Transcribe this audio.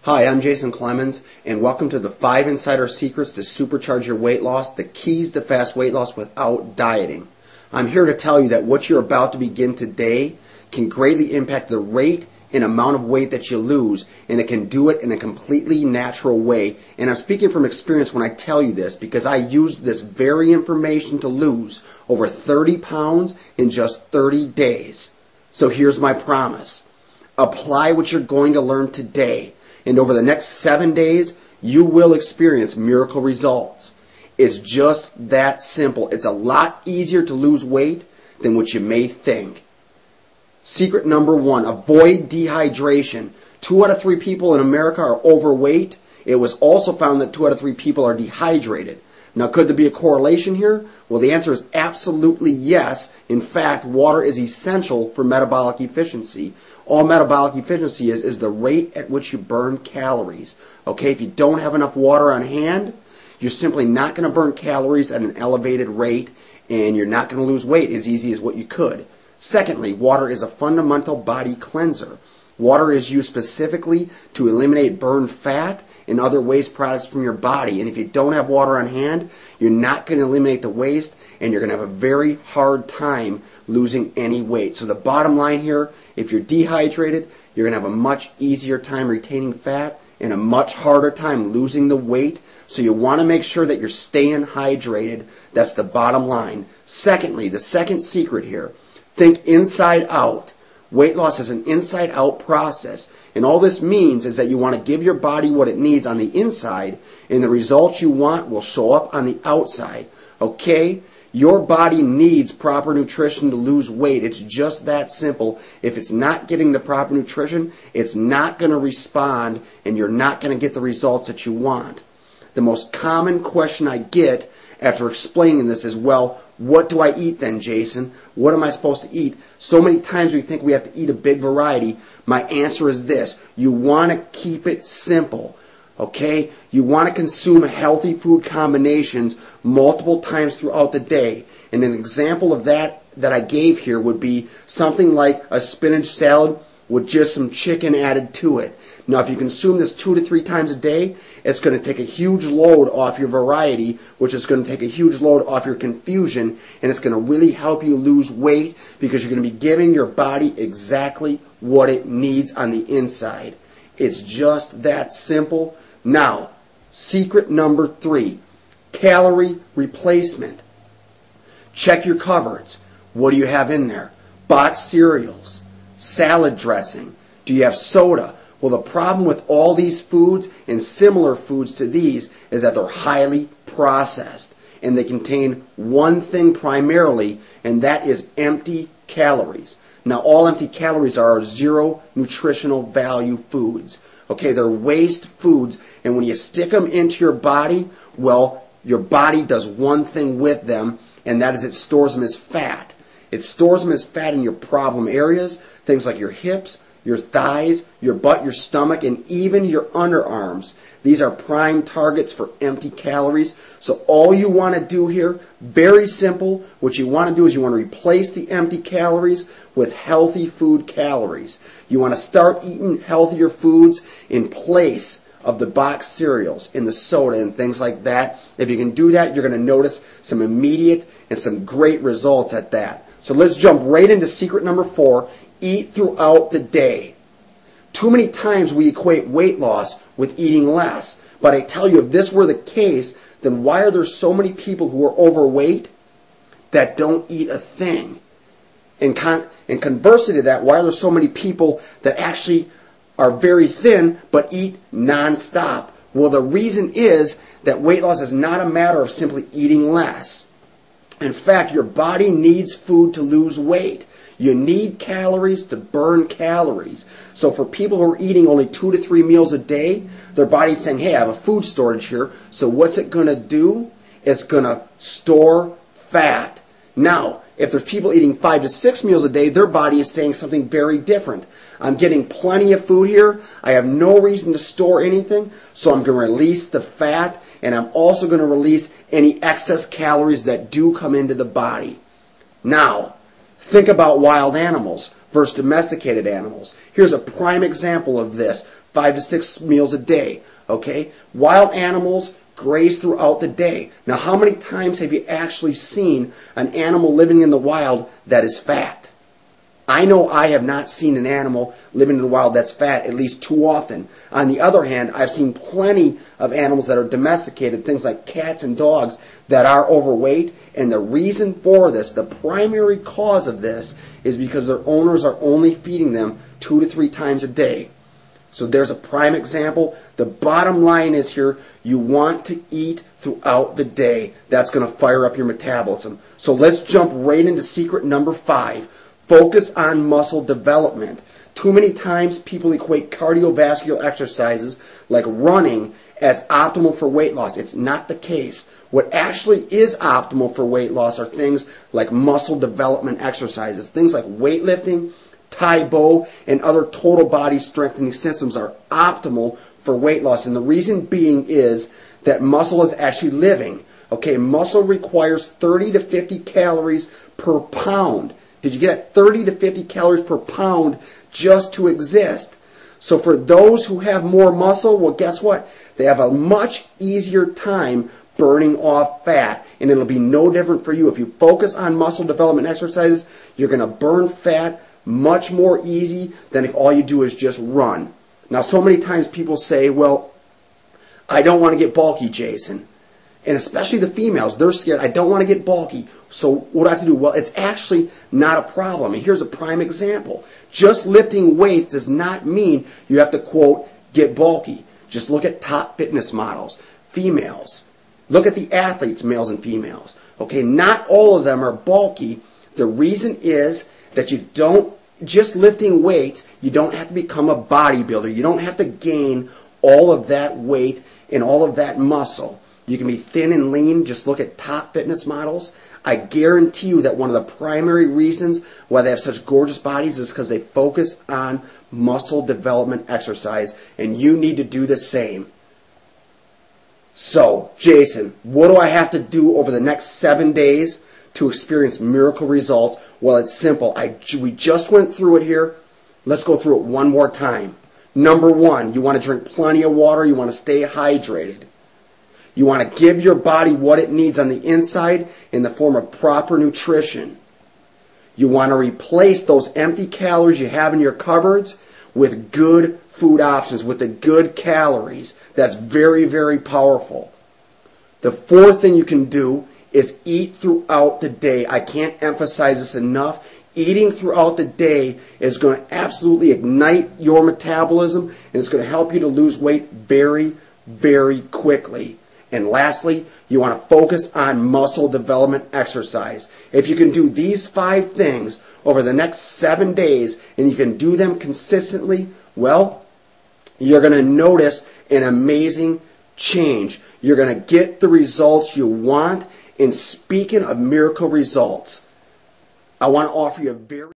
Hi, I'm Jason Clemens, and welcome to the 5 Insider Secrets to Supercharge Your Weight Loss, the keys to fast weight loss without dieting. I'm here to tell you that what you're about to begin today can greatly impact the rate and amount of weight that you lose, and it can do it in a completely natural way. And I'm speaking from experience when I tell you this, because I used this very information to lose over 30 pounds in just 30 days. So here's my promise. Apply what you're going to learn today, and over the next 7 days, you will experience miracle results. It's just that simple. It's a lot easier to lose weight than what you may think. Secret number 1, avoid dehydration. 2 out of 3 people in America are overweight. It was also found that 2 out of 3 people are dehydrated. Now, could there be a correlation here? Well, the answer is absolutely yes. In fact, water is essential for metabolic efficiency. All metabolic efficiency is the rate at which you burn calories. Okay, if you don't have enough water on hand, you're simply not going to burn calories at an elevated rate, and you're not going to lose weight as easy as what you could. Secondly, water is a fundamental body cleanser. Water is used specifically to eliminate burned fat and other waste products from your body. And if you don't have water on hand, you're not going to eliminate the waste, and you're going to have a very hard time losing any weight. So the bottom line here, if you're dehydrated, you're going to have a much easier time retaining fat and a much harder time losing the weight. So you want to make sure that you're staying hydrated. That's the bottom line. Secondly, the second secret here, think inside out. Weight loss is an inside-out process, and all this means is that you want to give your body what it needs on the inside, and the results you want will show up on the outside. Okay? Your body needs proper nutrition to lose weight. It's just that simple. If it's not getting the proper nutrition, it's not going to respond, and you're not going to get the results that you want. The most common question I get after explaining this is, well, what do I eat then, Jason? What am I supposed to eat? So many times we think we have to eat a big variety. My answer is this. You want to keep it simple, okay? You want to consume healthy food combinations multiple times throughout the day. And an example of that I gave here would be something like a spinach salad with just some chicken added to it. Now, if you consume this 2 to 3 times a day, it's going to take a huge load off your variety, which is going to take a huge load off your confusion, and it's going to really help you lose weight because you're going to be giving your body exactly what it needs on the inside. It's just that simple. Now, secret number 3, calorie replacement. Check your cupboards. What do you have in there? Boxed cereals, salad dressing. Do you have soda? Well, the problem with all these foods and similar foods to these is that they're highly processed, and they contain one thing primarily, and that is empty calories. Now, all empty calories are 0 nutritional value foods. Okay, they're waste foods, and when you stick them into your body, well, your body does one thing with them, and that is it stores them as fat. It stores them as fat in your problem areas, things like your hips, your thighs, your butt, your stomach, and even your underarms. These are prime targets for empty calories. So all you want to do here, very simple, what you want to do is you want to replace the empty calories with healthy food calories. You want to start eating healthier foods in place of the boxed cereals and the soda and things like that. If you can do that, you're going to notice some immediate and some great results at that. So let's jump right into secret number 4. Eat throughout the day. Too many times we equate weight loss with eating less. But I tell you, if this were the case, then why are there so many people who are overweight that don't eat a thing? And conversely to that, why are there so many people that actually are very thin but eat nonstop? Well, the reason is that weight loss is not a matter of simply eating less. In fact, your body needs food to lose weight. You need calories to burn calories. So for people who are eating only 2 to 3 meals a day, their body's saying, hey, I have a food storage here. So what's it going to do? It's going to store fat. Now, if there's people eating 5 to 6 meals a day, their body is saying something very different. I'm getting plenty of food here. I have no reason to store anything, so I'm going to release the fat, and I'm also going to release any excess calories that do come into the body. Now, think about wild animals. versus domesticated animals. Here's a prime example of this, 5 to 6 meals a day. Okay? Wild animals graze throughout the day. Now, how many times have you actually seen an animal living in the wild that is fat? I know I have not seen an animal living in the wild that's fat at least too often. On the other hand, I've seen plenty of animals that are domesticated, things like cats and dogs, that are overweight. And the reason for this, the primary cause of this, is because their owners are only feeding them 2 to 3 times a day. So there's a prime example. The bottom line is here, you want to eat throughout the day. That's going to fire up your metabolism. So let's jump right into secret number 5. Focus on muscle development. Too many times people equate cardiovascular exercises like running as optimal for weight loss. It's not the case. What actually is optimal for weight loss are things like muscle development exercises. Things like weightlifting, Tai Bo, and other total body strengthening systems are optimal for weight loss. And the reason being is that muscle is actually living. Okay, muscle requires 30 to 50 calories per pound. Did you get 30 to 50 calories per pound just to exist? So for those who have more muscle, well, guess what? They have a much easier time burning off fat. And it'll be no different for you. If you focus on muscle development exercises, you're going to burn fat much more easy than if all you do is just run. Now, so many times people say, well, I don't want to get bulky, Jason. And especially the females, they're scared. I don't want to get bulky. So what do I have to do? Well, it's actually not a problem. And here's a prime example. Just lifting weights does not mean you have to, quote, get bulky. Just look at top fitness models, females. Look at the athletes, males and females. Okay, not all of them are bulky. The reason is that you don't, just lifting weights, you don't have to become a bodybuilder. You don't have to gain all of that weight and all of that muscle. You can be thin and lean. Just look at top fitness models. I guarantee you that one of the primary reasons why they have such gorgeous bodies is because they focus on muscle development exercise, and you need to do the same. So, Jason, what do I have to do over the next 7 days to experience miracle results? Well, it's simple. We just went through it here. Let's go through it one more time. Number 1, you want to drink plenty of water. You want to stay hydrated. You want to give your body what it needs on the inside in the form of proper nutrition. You want to replace those empty calories you have in your cupboards with good food options, with the good calories. That's very, very powerful. The 4th thing you can do is eat throughout the day. I can't emphasize this enough. Eating throughout the day is going to absolutely ignite your metabolism, and it's going to help you to lose weight very, very quickly. And lastly, you want to focus on muscle development exercise. If you can do these 5 things over the next 7 days, and you can do them consistently, well, you're going to notice an amazing change. You're going to get the results you want. And speaking of miracle results, I want to offer you a very